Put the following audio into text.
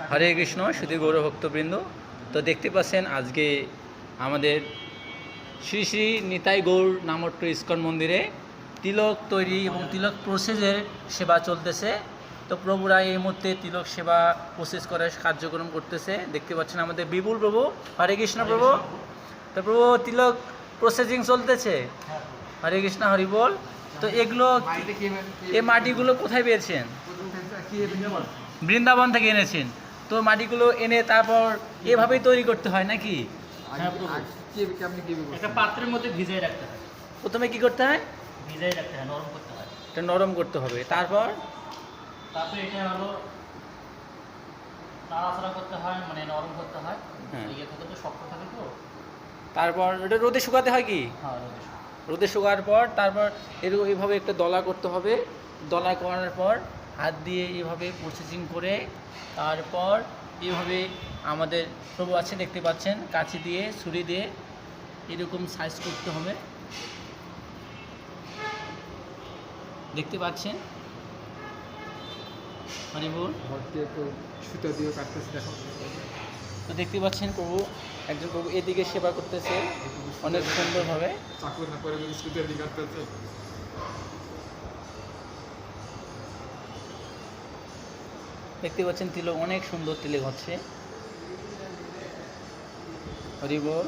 হরে কৃষ্ণ শুধু গৌরভক্তবৃন্দ। তো দেখতে পাচ্ছেন আজকে আমাদের শ্রী শ্রী নিতাই গৌর নামট্ট ইস্কন মন্দিরে তিলক তৈরি এবং তিলক প্রসেসের সেবা চলতেছে। তো প্রভুরা এই মুহূর্তে তিলক সেবা প্রসেস করার কার্যক্রম করতেছে। দেখতে পাচ্ছেন আমাদের বিপুল প্রভু। হরে কৃষ্ণ প্রভু। তো প্রভু তিলক প্রসেসিং চলতেছে। হরে কৃষ্ণ হরি বল। তো এগুলো এই মাটিগুলো কোথায় পেয়েছেন? বৃন্দাবন থেকে এনেছেন। তো মাটিগুলো এনে তারপর এভাবেই তৈরি করতে হয় নাকি? একটা পাত্রের মধ্যে ভিজিয়ে রাখতে হয়। প্রথমে কি করতে হয়? ভিজিয়ে রাখতে হয়, নরম করতে হয়। এটা নরম করতে হবে। তারপরে এটা হলো নাড়াচাড়া করতে হয়, মানে নরম করতে হয়। হ্যাঁ। ইয়ে থাকে তো, শক্ত থাকে তো। তারপর এটা রোদে শুকাতে হয় কি? হ্যাঁ, রোদে শুকার পর তারপর এইভাবে একটা দলা করতে হবে। দলা করার পর হাত দিয়ে এইভাবে প্রসেসিং করে তারপর এইভাবে আমাদের প্রভু আছে দেখতে পাচ্ছেন, কাঁচি দিয়ে ছুরি দিয়ে এরকম সাইজ করতে হবে। দেখতে পাচ্ছেন হরিবল। সুতো দিয়ে কাটতেছে, দেখো। তো দেখতে পাচ্ছেন প্রভু, একজন প্রভু এদিকে সেবা করতেছে অনেক সুন্দরভাবে। চাকু না করে সুতো দিয়ে কাটতেছে। দেখতে পাচ্ছেন তিলক অনেক সুন্দর তিলক হচ্ছে। হরি বল।